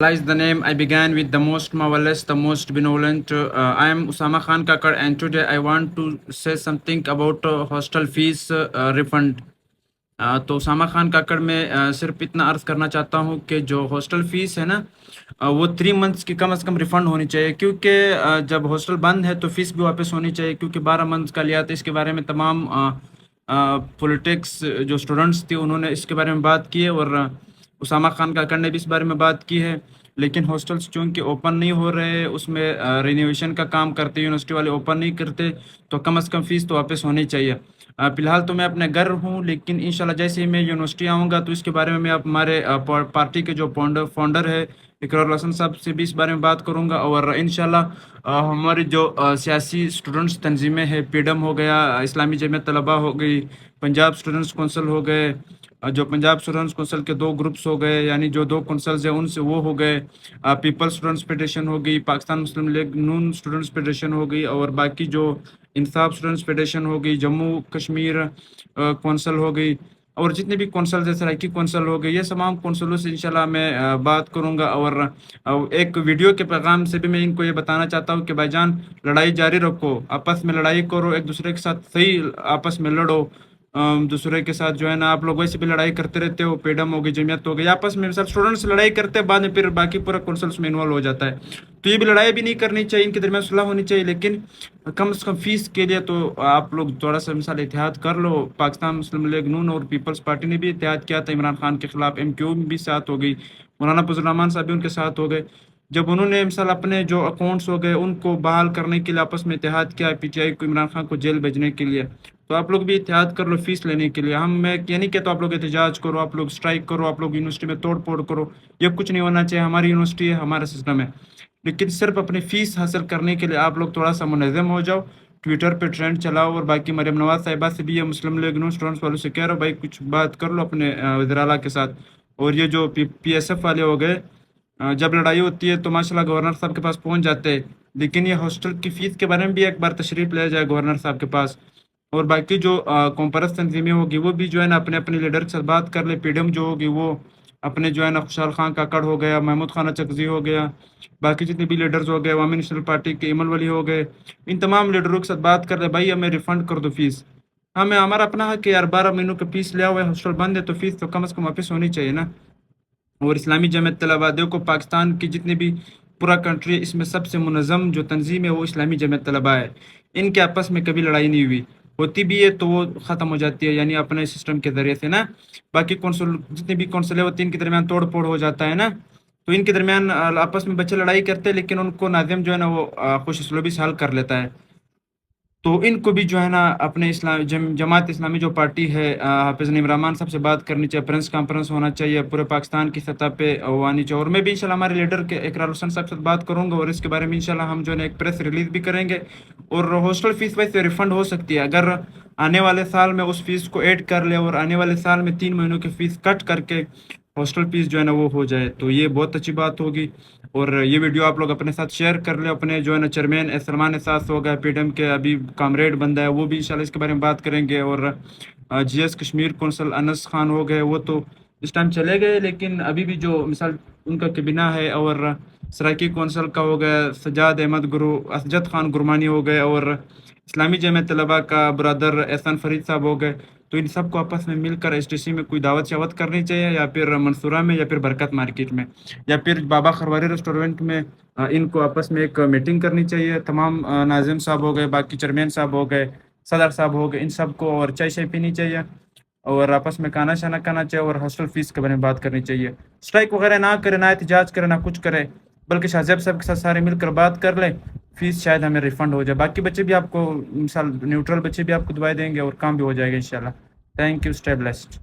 Lies the name. I began with the most marvelous, the most benevolent. I am Usama Khan Kakar, and today I want to say something about hostel fees refund. तो उसामा खान काकड़ में सिर्फ इतना अर्ज़ करना चाहता हूँ कि जो हॉस्टल फ़ीस है ना, वो 3 मंथ्स की कम से कम रिफ़ंड होनी चाहिए, क्योंकि जब हॉस्टल बंद है तो फ़ीस भी वापस होनी चाहिए, क्योंकि 12 मंथ्स का लिया था। इसके बारे में तमाम पॉलिटिक्स जो स्टूडेंट्स थे उन्होंने इसके बारे में बात की है, और उसामा खान काकड़ ने भी इस बारे में बात की है। लेकिन हॉस्टल्स चूँकि ओपन नहीं हो रहे, उसमें रिनोवेशन का काम करते, यूनिवर्सिटी वाले ओपन नहीं करते, तो कम से कम फ़ीस तो वापस होनी चाहिए। फ़िलहाल तो मैं अपने घर हूँ, लेकिन इंशाल्लाह जैसे ही मैं यूनिवर्सिटी आऊँगा तो इसके बारे में मैं हमारे पार्टी के जो फाउंडर है इकरार हसन साहब से भी इस बारे में बात करूँगा, और इंशाल्लाह हमारी जो सियासी स्टूडेंट्स तंजीमें हैं, पीडम हो गया, इस्लामी जमीयत तलबा हो गई, पंजाब स्टूडेंट्स कौंसल हो गए, जो पंजाब स्टूडेंट्स कौंसल के 2 ग्रुप्स हो गए, यानी जो 2 कौंसल्स हैं उनसे वो हो गए, पीपल स्टूडेंट्स फेडरेशन हो गई, पाकिस्तान मुस्लिम लीग नून स्टूडेंट्स फेडरेशन हो गई, और बाकी जो इंसाफ स्टूडेंट्स फेडरेशन हो गई, जम्मू कश्मीर कौंसल हो गई, और जितने भी कौंसल है, सराइकी कौंसल हो गई, ये तमाम कौंसलों से इंशाल्लाह मैं बात करूंगा। और एक वीडियो के पैगाम से भी मैं इनको ये बताना चाहता हूँ कि भाईजान, लड़ाई जारी रखो, आपस में लड़ाई करो, एक दूसरे के साथ सही आपस में लड़ो। दूसरे के साथ जो है ना, आप लोग वैसे भी लड़ाई करते रहते हो, पेडम हो गई, जमीयत हो गई, आपस में सब स्टूडेंट्स लड़ाई करते हैं, बाद में फिर बाकी पूरा कौंसल्स में इन्वॉल्व हो जाता है। तो ये भी लड़ाई भी नहीं करनी चाहिए, इनके दरमियान सुलह होनी चाहिए, लेकिन कम से कम फीस के लिए तो आप लोग थोड़ा सा मिसाल एहतियात कर लो। पाकिस्तान मुस्लिम लीग नून और पीपल्स पार्टी ने भी एहतियात किया था इमरान खान के खिलाफ, MQ भी साथ हो गई, मौलाना फजल रहमान साहब भी उनके साथ हो गए, जब उन्होंने मिसाल अपने जो अकाउंट्स हो गए उनको बहाल करने के लिए आपस में इत्तेहाद किया PTI को, इमरान खान को जेल भेजने के लिए। तो आप लोग भी इत्तेहाद कर लो फीस लेने के लिए। मैं ये नहीं कहता आप लोग एहतजाज करो, आप लोग स्ट्राइक करो, आप लोग यूनिवर्सिटी में तोड़ फोड़ करो, ये कुछ नहीं होना चाहिए। हमारी यूनिवर्सिटी है, हमारा सिस्टम है, लेकिन सिर्फ अपनी फ़ीस हासिल करने के लिए आप लोग थोड़ा सा मुनज़्ज़म हो जाओ, ट्विटर पे ट्रेंड चलाओ। और बाकी मरियम नवाज़ साहिबा से भी, ये मुस्लिम लीग नून स्टूडेंट्स वालों से कह रहा हूँ, भाई कुछ बात कर लो अपने वज़ीर आला के साथ। और ये जो PSF वाले हो गए, जब लड़ाई होती है तो माशाल्लाह गवर्नर साहब के पास पहुंच जाते हैं, लेकिन ये हॉस्टल की फ़ीस के बारे में भी एक बार तशरीफ़ ले जाए गवर्नर साहब के पास। और बाकी जो कॉम्परस तंजीमें होगी वो भी जो है ना अपने अपने लीडर के साथ बात कर ले। पीडम जो होगी वो अपने जो है ना खुशहाल खान काकड़ हो गया, महमूद खान चकजी हो गया, बाकी जितने भी लीडर्स हो गए, अवामी नेशनल पार्टी के इमल वली हो गए, इन तमाम लीडरों के साथ बात कर ले, भाई हमें रिफ़ंड कर दो फीस। हमें हमारा अपना है कि यार 12 महीनों का फीस लिया हुआ है, हॉस्टल बंद है, तो फीस तो कम से कम वापस होनी चाहिए ना। और इस्लामी जमीयत तलबा, देखो पाकिस्तान की जितनी भी पूरा कंट्री है, इसमें सबसे मुनज़्ज़म जो तंजीम है वो इस्लामी जमीयत तलबा है। इनके आपस में कभी लड़ाई नहीं हुई, होती भी है तो वो ख़त्म हो जाती है, यानी अपने सिस्टम के ज़रिए से ना। बाकी कौंसल जितनी भी कौंसलें होती हैं इनके दरमियान तोड़ फोड़ हो जाता है ना, तो इनके दरमियान आपस में बच्चे लड़ाई करते हैं, लेकिन उनको नाज़िम जो है ना वो खुश उसलूबी से हल कर लेता है। तो इनको भी जो है ना अपने जमात इस्लामी जो पार्टी है, हाफिज़ नईम रहमान साहब से बात करनी चाहिए, प्रेस कॉन्फ्रेंस होना चाहिए, पूरे पाकिस्तान की सतह पे वो आनी चाहिए। और मैं भी इंशाल्लाह हमारे लीडर के इकरार हुसैन साहब से बात करूंगा, और इसके बारे में इंशाल्लाह हम जो है ना एक प्रेस रिलीज़ भी करेंगे। और हॉस्टल फ़ीस वैसे रिफ़ंड हो सकती है अगर आने वाले साल में उस फीस को ऐड कर ले, और आने वाले साल में 3 महीनों की फ़ीस कट करके हॉस्टल फीस जो है ना वो हो जाए, तो ये बहुत अच्छी बात होगी। और ये वीडियो आप लोग अपने साथ शेयर कर ले, अपने जो है ना चेयरमैन सलमान एहसास हो गया, PDM के अभी कामरेड बंदा है, वो भी इंशाल्लाह इसके बारे में बात करेंगे। और GS कश्मीर कौंसल अनस खान हो गए, वो तो इस टाइम चले गए, लेकिन अभी भी जो मिसाल उनका कैबिना है, और सराइकी कौंसल का हो गया सजाद अहमद गुरु, असजद खान गुरमानी हो गए, और इस्लामी जमीयत तलबा का ब्रदर एहसान फरीद साहब हो गए। तो इन सबको आपस में मिलकर STC में कोई दावत शावत करनी चाहिए, या फिर मंसूरा में, या फिर बरकत मार्केट में, या फिर बाबा खरवारी रेस्टोरेंट में इनको आपस में एक मीटिंग करनी चाहिए। तमाम नाजिम साहब हो गए, बाकी चेयरमैन साहब हो गए, सदर साहब हो गए, इन सबको और चाय शाय पीनी चाहिए, और आपस में खाना शाना खाना चाहिए, और हॉस्टल फीस के बारे में बात करनी चाहिए। स्ट्राइक वगैरह ना करे, ना एहतजाज करे, ना कुछ करे, बल्कि शाहजेब साहब के साथ सारे मिलकर बात कर ले, फीस शायद हमें रिफंड हो जाए। बाकी बच्चे भी आपको मिसाल न्यूट्रल बच्चे भी आपको दुआएं देंगे, और काम भी हो जाएगा इंशाल्लाह। Thank you, stay blessed.